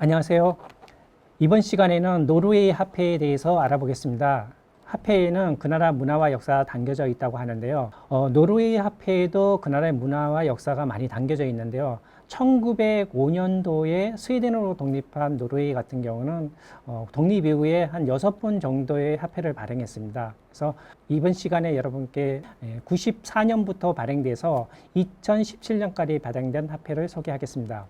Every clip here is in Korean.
안녕하세요. 이번 시간에는 노르웨이 화폐에 대해서 알아보겠습니다. 화폐에는 그 나라 문화와 역사가 담겨져 있다고 하는데요. 노르웨이 화폐에도 그 나라의 문화와 역사가 많이 담겨져 있는데요. 1905년도에 스웨덴으로 독립한 노르웨이 같은 경우는 독립 이후에 한 6번 정도의 화폐를 발행했습니다. 그래서 이번 시간에 여러분께 94년부터 발행돼서 2017년까지 발행된 화폐를 소개하겠습니다.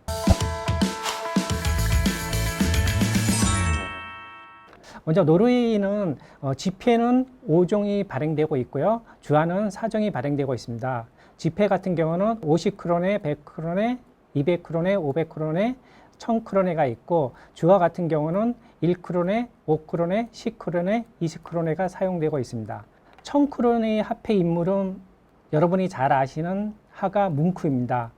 먼저 노르웨이는 지폐는 5종이 발행되고 있고요. 주화는 4종이 발행되고 있습니다. 지폐 같은 경우는 50크론에, 100크론에, 200크론에, 500크론에, 1000크론에가 있고, 주화 같은 경우는 1크론에, 5크론에, 10크론에, 20크론에가 사용되고 있습니다. 1000크론의 화폐 인물은 여러분이 잘 아시는 하가 뭉크입니다.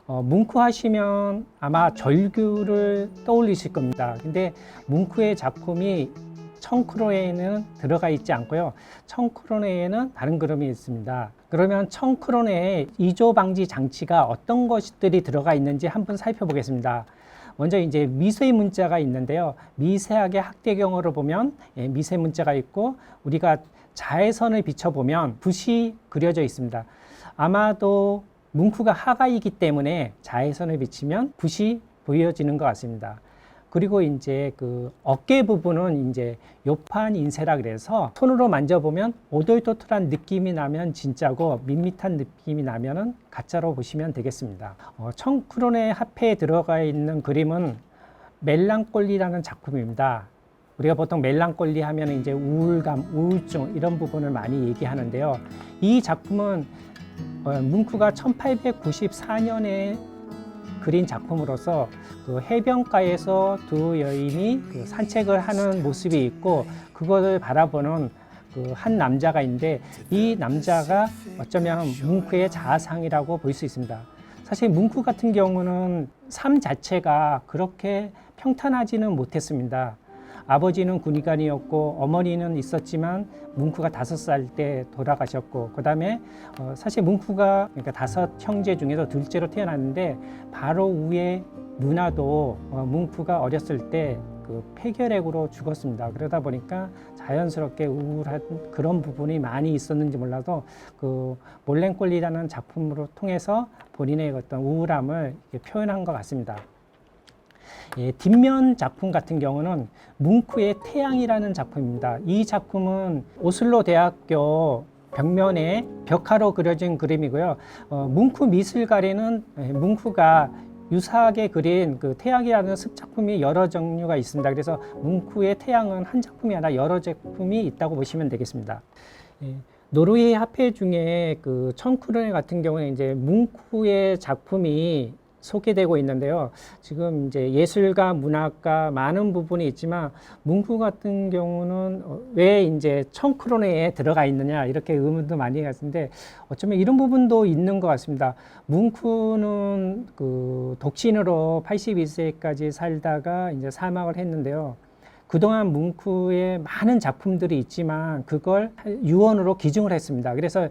뭉크 하시면 아마 절규를 떠올리실 겁니다. 근데 뭉크의 작품이 1000크론에는 들어가 있지 않고요. 1000크론에는 다른 그림이 있습니다. 그러면 1000크론에 이조 방지 장치가 어떤 것들이 들어가 있는지 한번 살펴보겠습니다. 먼저 이제 미세 문자가 있는데요. 미세하게 학대경으로 보면 미세 문자가 있고, 우리가 자외선을 비춰보면 붓이 그려져 있습니다. 아마도 뭉크가 하가이기 때문에 자외선을 비치면 붓이 보여지는 것 같습니다. 그리고 이제 그 어깨 부분은 이제 요판 인쇄라 그래서 손으로 만져보면 오돌토돌한 느낌이 나면 진짜고 밋밋한 느낌이 나면은 가짜로 보시면 되겠습니다. 1000크론의 화폐에 들어가 있는 그림은 멜랑콜리라는 작품입니다. 우리가 보통 멜랑콜리 하면 이제 우울감, 우울증 이런 부분을 많이 얘기하는데요. 이 작품은 뭉크가 1894년에 그린 작품으로서 그 해변가에서 두 여인이 그 산책을 하는 모습이 있고, 그것을 바라보는 그 한 남자가 있는데, 이 남자가 어쩌면 뭉크의 자아상이라고 볼 수 있습니다. 사실 뭉크 같은 경우는 삶 자체가 그렇게 평탄하지는 못했습니다. 아버지는 군의관이었고 어머니는 있었지만 뭉크가 5살 때 돌아가셨고, 그 다음에 사실 뭉크가 그러니까 5 형제 중에서 둘째로 태어났는데, 바로 위에 누나도 뭉크가 어렸을 때 그 폐결핵으로 죽었습니다. 그러다 보니까 자연스럽게 우울한 그런 부분이 많이 있었는지 몰라도 그 몰랭콜리라는 작품으로 통해서 본인의 어떤 우울함을 표현한 것 같습니다. 뒷면 작품 같은 경우는 뭉크의 태양이라는 작품입니다. 이 작품은 오슬로 대학교 벽면에 벽화로 그려진 그림이고요. 뭉크 미술관에는 뭉크가 유사하게 그린 그 태양이라는 습작품이 여러 종류가 있습니다. 그래서 뭉크의 태양은 한 작품이 아니라 여러 작품이 있다고 보시면 되겠습니다. 노르웨이 화폐 중에 그 1000크론 같은 경우에 이제 뭉크의 작품이 소개되고 있는데요. 지금 이제 예술가, 문학가 많은 부분이 있지만 뭉크 같은 경우는 왜 이제 1000크론에 들어가 있느냐 이렇게 의문도 많이 가는데, 어쩌면 이런 부분도 있는 것 같습니다. 뭉크는 그 독신으로 82세까지 살다가 이제 사망을 했는데요. 그동안 뭉크의 많은 작품들이 있지만 그걸 유언으로 기증을 했습니다. 그래서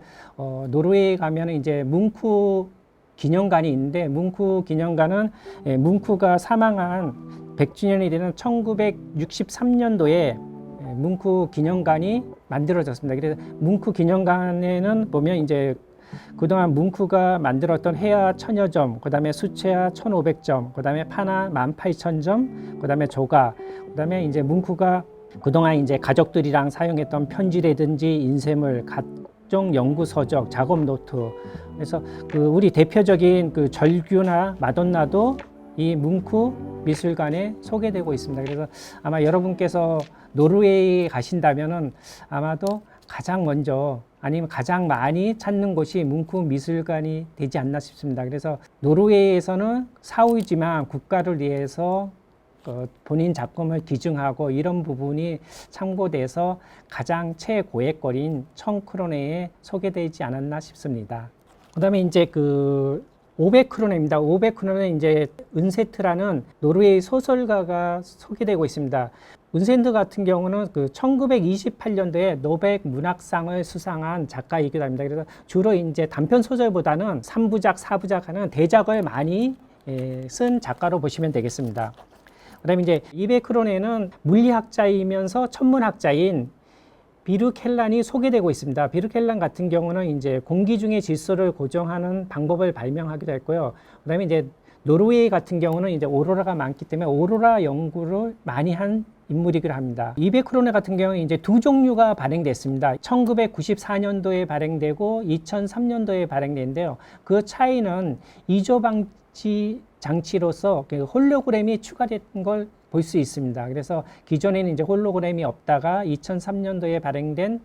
노르웨이 가면 이제 뭉크 기념관이 있는데, 뭉크 기념관은 뭉크가 사망한 100주년이 되는 1963년도에 뭉크 기념관이 만들어졌습니다. 그래서 뭉크 기념관에는 보면 이제 그동안 뭉크가 만들었던 해화 1000여 점, 그 다음에 수채화 1500점, 그 다음에 판화 18,000점, 그 다음에 조가, 그 다음에 이제 뭉크가 그동안 이제 가족들이랑 사용했던 편지라든지 인쇄물, 각종 연구 서적, 작업 노트. 그래서 그 우리 대표적인 그 절규나 마돈나도 이 뭉크 미술관에 소개되고 있습니다. 그래서 아마 여러분께서 노르웨이 가신다면은 아마도 가장 먼저 아니면 가장 많이 찾는 곳이 뭉크 미술관이 되지 않나 싶습니다. 그래서 노르웨이에서는 사후이지만 국가를 위해서 본인 작품을 기증하고 이런 부분이 참고돼서 가장 최고액거리인 1000크론에 소개되지 않았나 싶습니다. 그 다음에 이제 그 500크론입니다. 500크론은 이제 은세트라는 노르웨이 소설가가 소개되고 있습니다. 은센트 같은 경우는 그 1928년도에 노벨 문학상을 수상한 작가이기도 합니다. 그래서 주로 이제 단편 소설보다는 3부작, 4부작 하는 대작을 많이 쓴 작가로 보시면 되겠습니다. 그다음에 이제 이베크론에는 물리학자이면서 천문학자인 비르켈란이 소개되고 있습니다. 비르켈란 같은 경우는 이제 공기 중의 질소를 고정하는 방법을 발명하기도 했고요. 그다음에 이제 노르웨이 같은 경우는 이제 오로라가 많기 때문에 오로라 연구를 많이 한 인물이기도 합니다. 이베크로네 같은 경우는 이제 두 종류가 발행됐습니다. 1994년도에 발행되고 2003년도에 발행된데요. 그 차이는 이조 방지 장치로서 홀로그램이 추가된 걸 볼 수 있습니다. 그래서 기존에는 이제 홀로그램이 없다가 2003년도에 발행된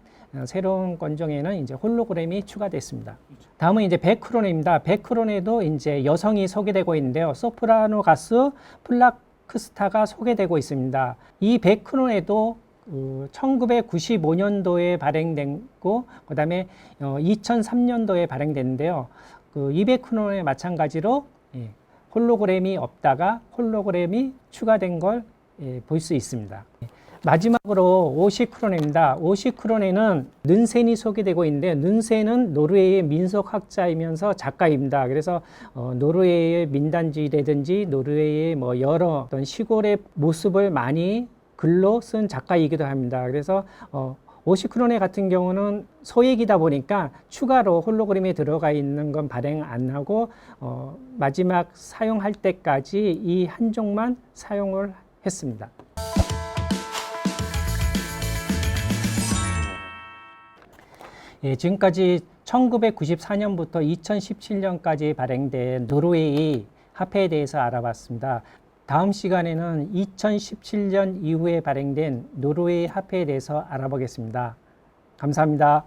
새로운 건종에는 이제 홀로그램이 추가됐습니다. 다음은 이제 베크로네입니다. 베크로네도 이제 여성이 소개되고 있는데요. 소프라노 가수 플락스타가 소개되고 있습니다. 이 베크로네도 1995년도에 발행됐고, 그 다음에 2003년도에 발행됐는데요. 이 베크로네 마찬가지로 홀로그램이 없다가 홀로그램이 추가된 걸 볼 수 있습니다. 마지막으로 오시크로네입니다. 오시크로네는 는센이 소개되고 있는데, 는센은 노르웨이의 민속학자이면서 작가입니다. 그래서 노르웨이의 민단지라든지 노르웨이의 뭐 여러 어떤 시골의 모습을 많이 글로 쓴 작가이기도 합니다. 그래서 오시크로네 같은 경우는 소액이다 보니까 추가로 홀로그램이 들어가 있는 건 발행 안 하고 마지막 사용할 때까지 이 한 종만 사용을 했습니다. 예, 지금까지 1994년부터 2017년까지 발행된 노르웨이 화폐에 대해서 알아봤습니다. 다음 시간에는 2017년 이후에 발행된 노르웨이 화폐에 대해서 알아보겠습니다. 감사합니다.